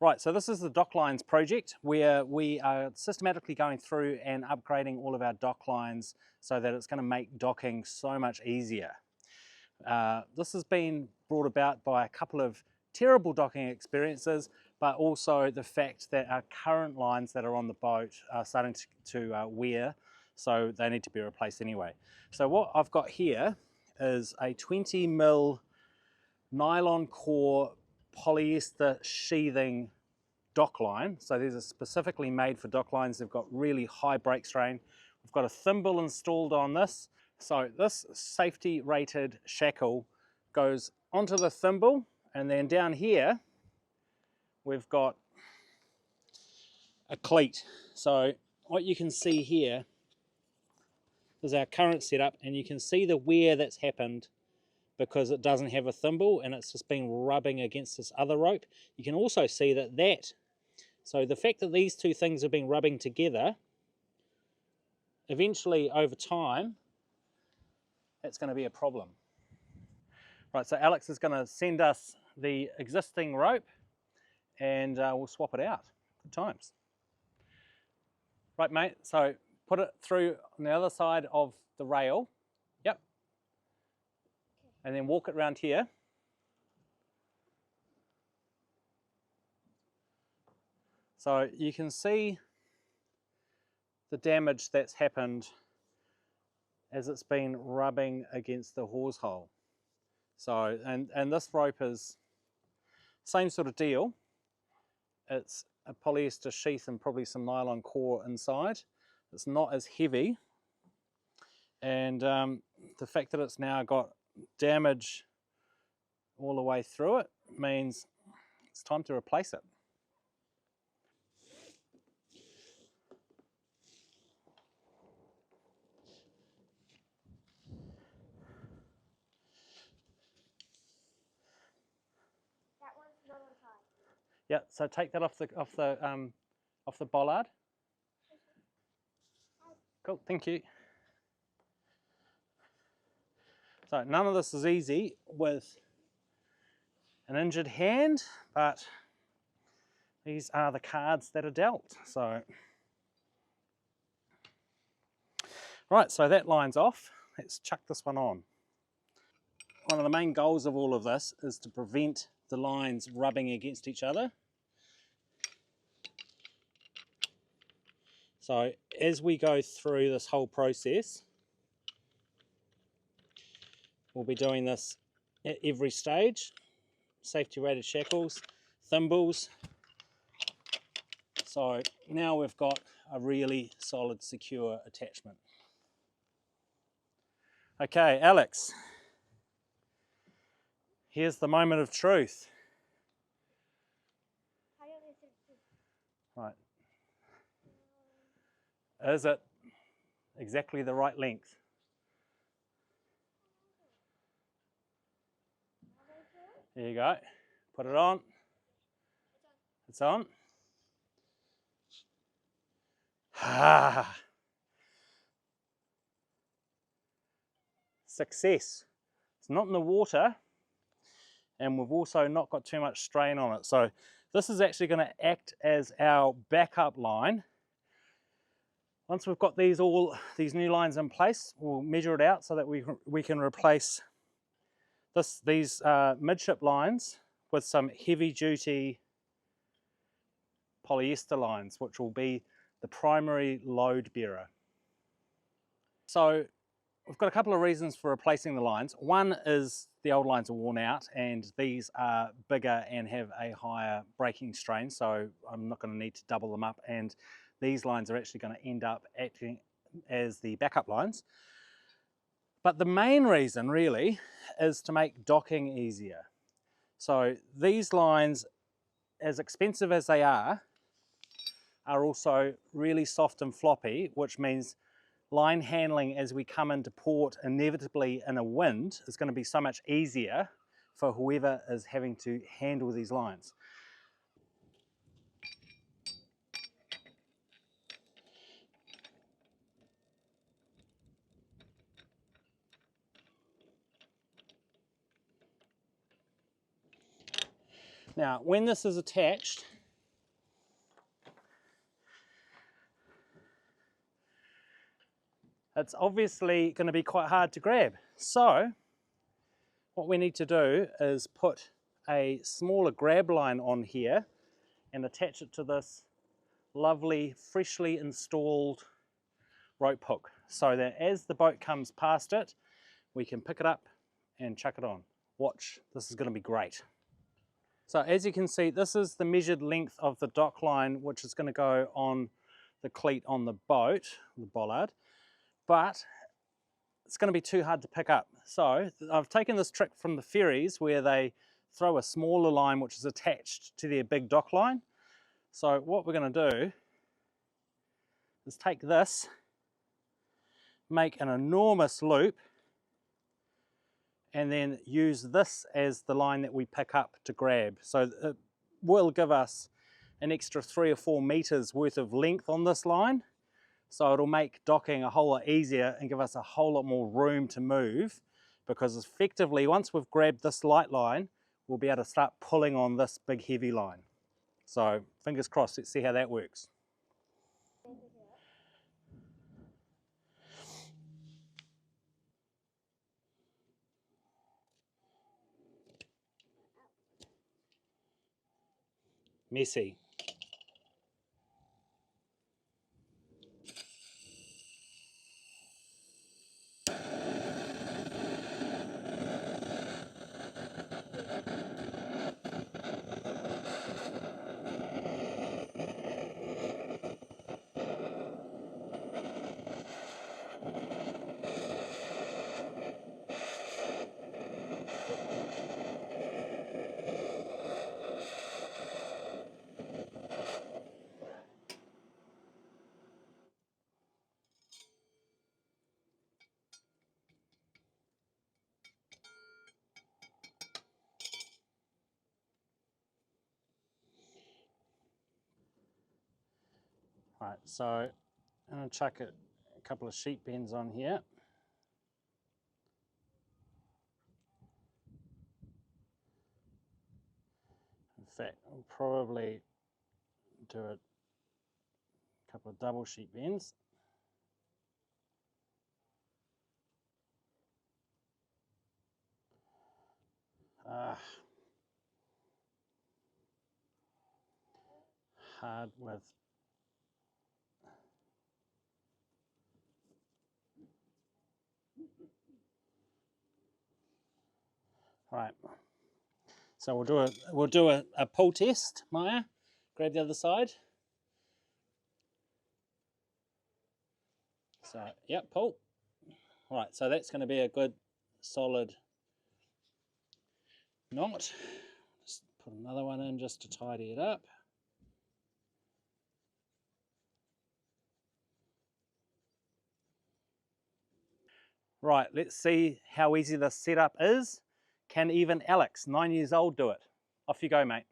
Right, so this is the dock lines project where we are systematically going through and upgrading all of our dock lines so that it's going to make docking so much easier. This has been brought about by a couple of terrible docking experiences, but also the fact that our current lines that are on the boat are starting to wear, so they need to be replaced anyway. So what I've got here is a 20mm nylon core polyester sheathing dock line. So these are specifically made for dock lines. They've got really high brake strain. We've got a thimble installed on this. So this safety rated shackle goes onto the thimble, and then down here we've got a cleat. So what you can see here is our current setup, and you can see the wear that's happened because it doesn't have a thimble and it's just been rubbing against this other rope. You can also see so the fact that these two things have been rubbing together, eventually over time, that's going to be a problem. Right, so Alex is going to send us the existing rope and we'll swap it out. Good times. Right, mate, so put it through on the other side of the rail. Yep. And then walk it around here. So you can see the damage that's happened as it's been rubbing against the hawse hole. So, and this rope is same sort of deal. It's a polyester sheath and probably some nylon core inside. It's not as heavy, and the fact that it's now got damage all the way through it means it's time to replace it. That one's not on time. Yeah, so take that off the bollard. Cool, thank you. So none of this is easy with an injured hand, but these are the cards that are dealt. So, right, so that line's off. Let's chuck this one on. One of the main goals of all of this is to prevent the lines rubbing against each other. So as we go through this whole process, we'll be doing this at every stage. Safety rated shackles, thimbles. So now we've got a really solid, secure attachment. Okay, Alex, here's the moment of truth. Right. Is it exactly the right length? There you go. Put it on. It's on. Ah. Success. It's not in the water, and we've also not got too much strain on it. So this is actually going to act as our backup line. Once we've got these new lines in place, we'll measure it out so that we can replace these midship lines with some heavy duty polyester lines, which will be the primary load bearer. So we've got a couple of reasons for replacing the lines. One is the old lines are worn out and these are bigger and have a higher braking strain, so I'm not going to need to double them up, and these lines are actually going to end up acting as the backup lines. But the main reason really is to make docking easier. So these lines, as expensive as they are also really soft and floppy, which means line handling as we come into port inevitably in a wind is going to be so much easier for whoever is having to handle these lines. Now, when this is attached, it's obviously going to be quite hard to grab. So what we need to do is put a smaller grab line on here and attach it to this lovely freshly installed rope hook, so that as the boat comes past it, we can pick it up and chuck it on. Watch, this is going to be great. So as you can see, this is the measured length of the dock line, which is going to go on the cleat on the boat, the bollard, but it's going to be too hard to pick up. So I've taken this trick from the ferries where they throw a smaller line which is attached to their big dock line. So what we're going to do is take this, make an enormous loop, and then use this as the line that we pick up to grab. So it will give us an extra 3 or 4 meters worth of length on this line. So it'll make docking a whole lot easier and give us a whole lot more room to move, because effectively once we've grabbed this light line, we'll be able to start pulling on this big heavy line. So fingers crossed, let's see how that works. Messy. Right, so I'm going to chuck a couple of sheet bends on here. In fact, I'll probably do a couple of double sheet bends. Hard with right. So we'll do a pull test, Maya. Grab the other side. So yep, pull. Right, so that's going to be a good solid knot. Just put another one in just to tidy it up. Right, let's see how easy this setup is. Can even Alex, 9 years old, do it? Off you go, mate.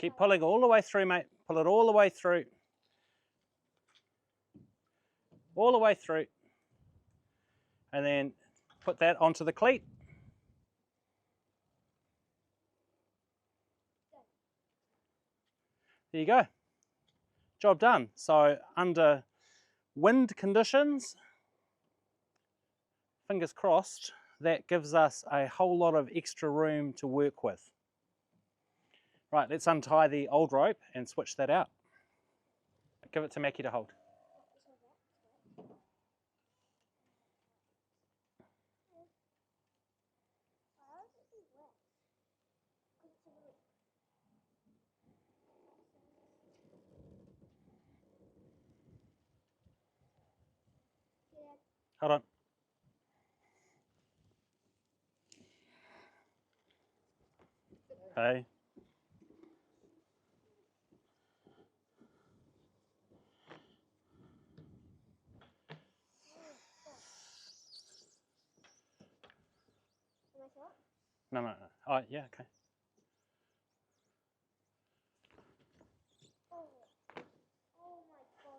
Keep pulling all the way through, mate. Pull it all the way through. All the way through. And then put that onto the cleat. There you go. Job done. So under wind conditions, fingers crossed, that gives us a whole lot of extra room to work with. Right, let's untie the old rope and switch that out. Give it to Mackie to hold. Hold on. Hey. No, no, no. Oh, yeah, okay. Oh my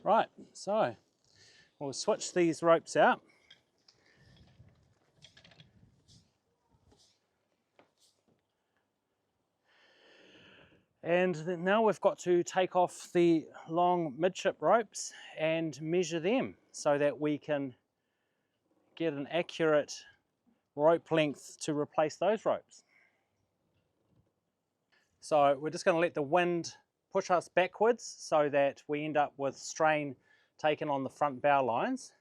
Right, so we'll switch these ropes out. And then now we've got to take off the long midship ropes and measure them so that we can get an accurate rope length to replace those ropes. So we're just going to let the wind push us backwards so that we end up with strain taken on the front bow lines,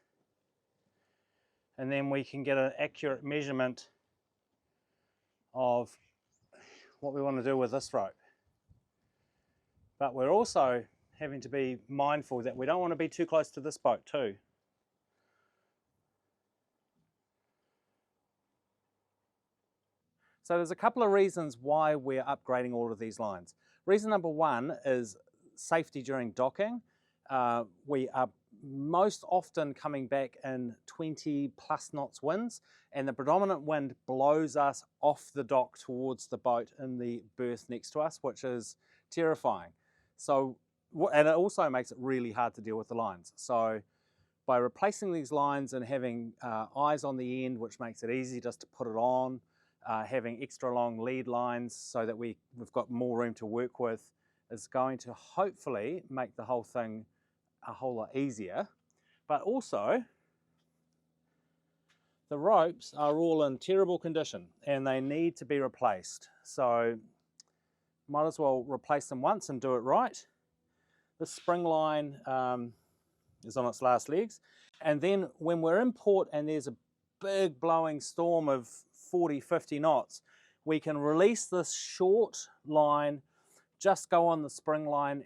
and then we can get an accurate measurement of what we want to do with this rope. But we're also having to be mindful that we don't want to be too close to this boat too. So there's a couple of reasons why we're upgrading all of these lines. Reason number one is safety during docking. We are most often coming back in 20 plus knots winds, and the predominant wind blows us off the dock towards the boat in the berth next to us, which is terrifying. So, and it also makes it really hard to deal with the lines. So by replacing these lines and having eyes on the end, which makes it easy just to put it on, having extra long lead lines so that we've got more room to work with, is going to hopefully make the whole thing a whole lot easier. But also, the ropes are all in terrible condition and they need to be replaced. So might as well replace them once and do it right. This spring line is on its last legs. And then when we're in port and there's a big blowing storm of 40, 50 knots, we can release this short line, just go on the spring line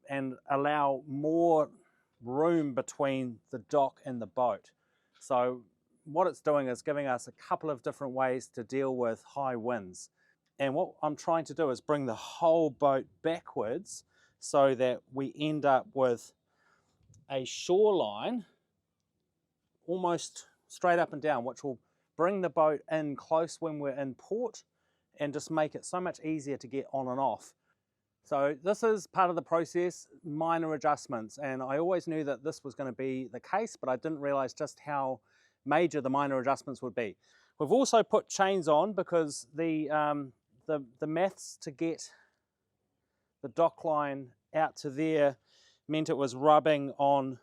and allow more room between the dock and the boat. So what it's doing is giving us a couple of different ways to deal with high winds. And what I'm trying to do is bring the whole boat backwards so that we end up with a shoreline almost straight up and down, which will bring the boat in close when we're in port and just make it so much easier to get on and off. So this is part of the process, minor adjustments, and I always knew that this was going to be the case, but I didn't realize just how major the minor adjustments would be. We've also put chains on because the maths to get the dock line out to there meant it was rubbing on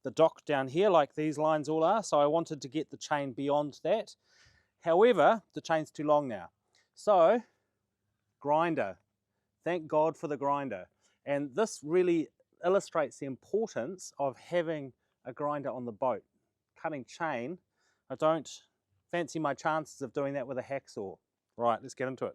the dock down here like these lines all are, so I wanted to get the chain beyond that. However, the chain's too long now. So, grinder. Thank God for the grinder. And this really illustrates the importance of having a grinder on the boat. Cutting chain, I don't fancy my chances of doing that with a hacksaw. Right, let's get into it.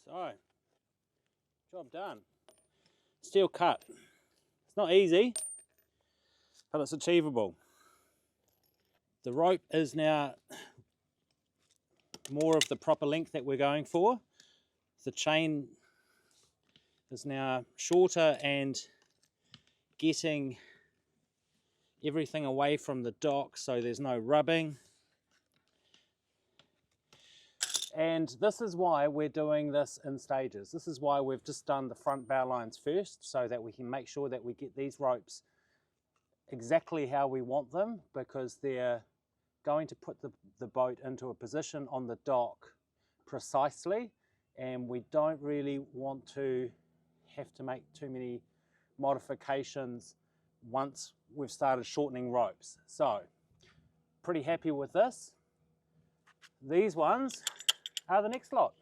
So, job done. Steel cut. It's not easy, but it's achievable. The rope is now more of the proper length that we're going for. The chain is now shorter and getting everything away from the dock so there's no rubbing. And this is why we're doing this in stages. This is why we've just done the front bow lines first, so that we can make sure that we get these ropes exactly how we want them, because they're going to put the boat into a position on the dock precisely, and we don't really want to have to make too many modifications once we've started shortening ropes. So, pretty happy with this. These ones are the next lot.